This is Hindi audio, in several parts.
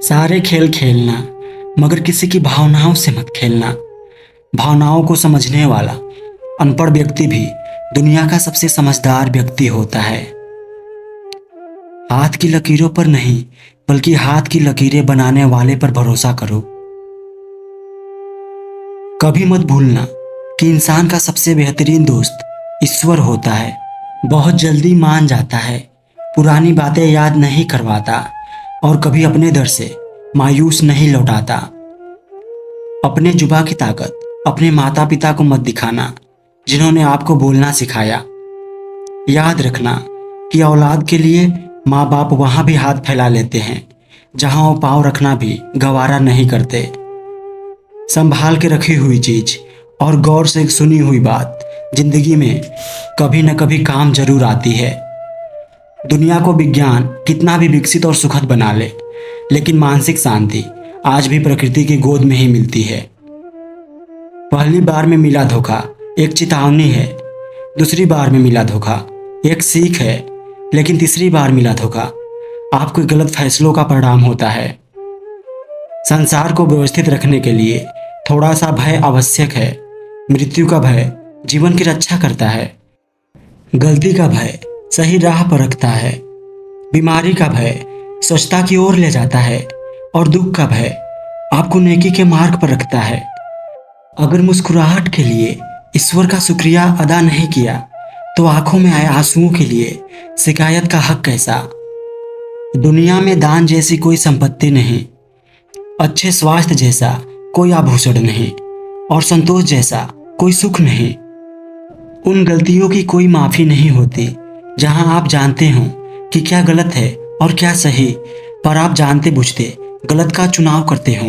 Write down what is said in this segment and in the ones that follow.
सारे खेल खेलना, मगर किसी की भावनाओं से मत खेलना। भावनाओं को समझने वाला अनपढ़ व्यक्ति भी दुनिया का सबसे समझदार व्यक्ति होता है। हाथ की लकीरों पर नहीं, बल्कि हाथ की लकीरें बनाने वाले पर भरोसा करो। कभी मत भूलना कि इंसान का सबसे बेहतरीन दोस्त ईश्वर होता है। बहुत जल्दी मान जाता है, पुरानी बातें याद नहीं करवाता और कभी अपने दर से मायूस नहीं लौटाता। अपने जुबा की ताकत अपने माता पिता को मत दिखाना, जिन्होंने आपको बोलना सिखाया। याद रखना कि औलाद के लिए माँ बाप वहाँ भी हाथ फैला लेते हैं जहाँ वो पाँव रखना भी गवारा नहीं करते। संभाल के रखी हुई चीज और गौर से सुनी हुई बात जिंदगी में कभी न कभी काम जरूर आती है। दुनिया को विज्ञान कितना भी विकसित और सुखद बना ले, लेकिन मानसिक शांति आज भी प्रकृति की गोद में ही मिलती है। पहली बार में मिला धोखा एक चेतावनी है, दूसरी बार में मिला धोखा एक सीख है, लेकिन तीसरी बार मिला धोखा आपके गलत फैसलों का परिणाम होता है। संसार को व्यवस्थित रखने के लिए थोड़ा सा भय आवश्यक है। मृत्यु का भय जीवन की रक्षा करता है, गलती का भय सही राह पर रखता है, बीमारी का भय स्वच्छता की ओर ले जाता है और दुख का भय आपको नेकी के मार्ग पर रखता है। अगर मुस्कुराहट के लिए ईश्वर का शुक्रिया अदा नहीं किया, तो आंखों में आए आंसुओं के लिए शिकायत का हक कैसा। दुनिया में दान जैसी कोई संपत्ति नहीं, अच्छे स्वास्थ्य जैसा कोई आभूषण नहीं और संतोष जैसा कोई सुख नहीं। उन गलतियों की कोई माफी नहीं होती जहां आप जानते हो कि क्या गलत है और क्या सही, पर आप जानते बुझते गलत का चुनाव करते हो।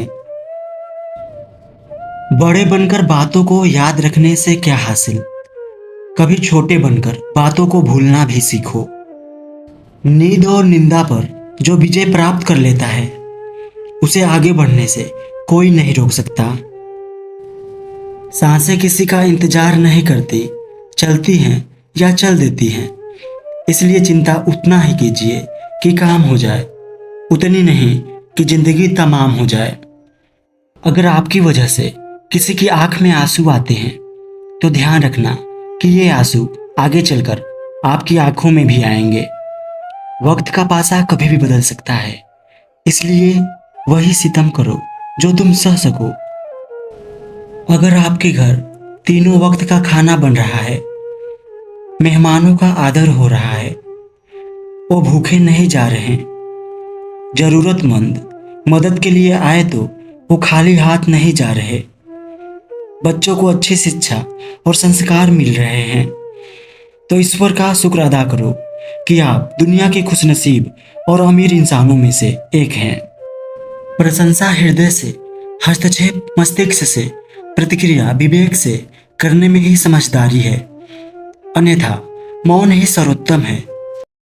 बड़े बनकर बातों को याद रखने से क्या हासिल, कभी छोटे बनकर बातों को भूलना भी सीखो। नींद और निंदा पर जो विजय प्राप्त कर लेता है, उसे आगे बढ़ने से कोई नहीं रोक सकता। सांसें किसी का इंतजार नहीं करती, चलती हैं या चल देती हैं। इसलिए चिंता उतना ही कीजिए कि काम हो जाए, उतनी नहीं कि जिंदगी तमाम हो जाए। अगर आपकी वजह से किसी की आंख में आंसू आते हैं, तो ध्यान रखना कि ये आंसू आगे चलकर आपकी आंखों में भी आएंगे। वक्त का पासा कभी भी बदल सकता है, इसलिए वही सितम करो जो तुम सह सको। अगर आपके घर तीनों वक्त का खाना बन रहा है, मेहमानों का आदर हो रहा है, वो भूखे नहीं जा रहे, जरूरतमंद मदद के लिए आए तो वो खाली हाथ नहीं जा रहे, बच्चों को अच्छी शिक्षा और संस्कार मिल रहे हैं, तो ईश्वर का शुक्र अदा करो कि आप दुनिया के खुशनसीब और अमीर इंसानों में से एक हैं। प्रशंसा हृदय से, हस्तक्षेप मस्तिष्क से, प्रतिक्रिया विवेक से करने में ही समझदारी है, अन्यथा मौन ही सर्वोत्तम है।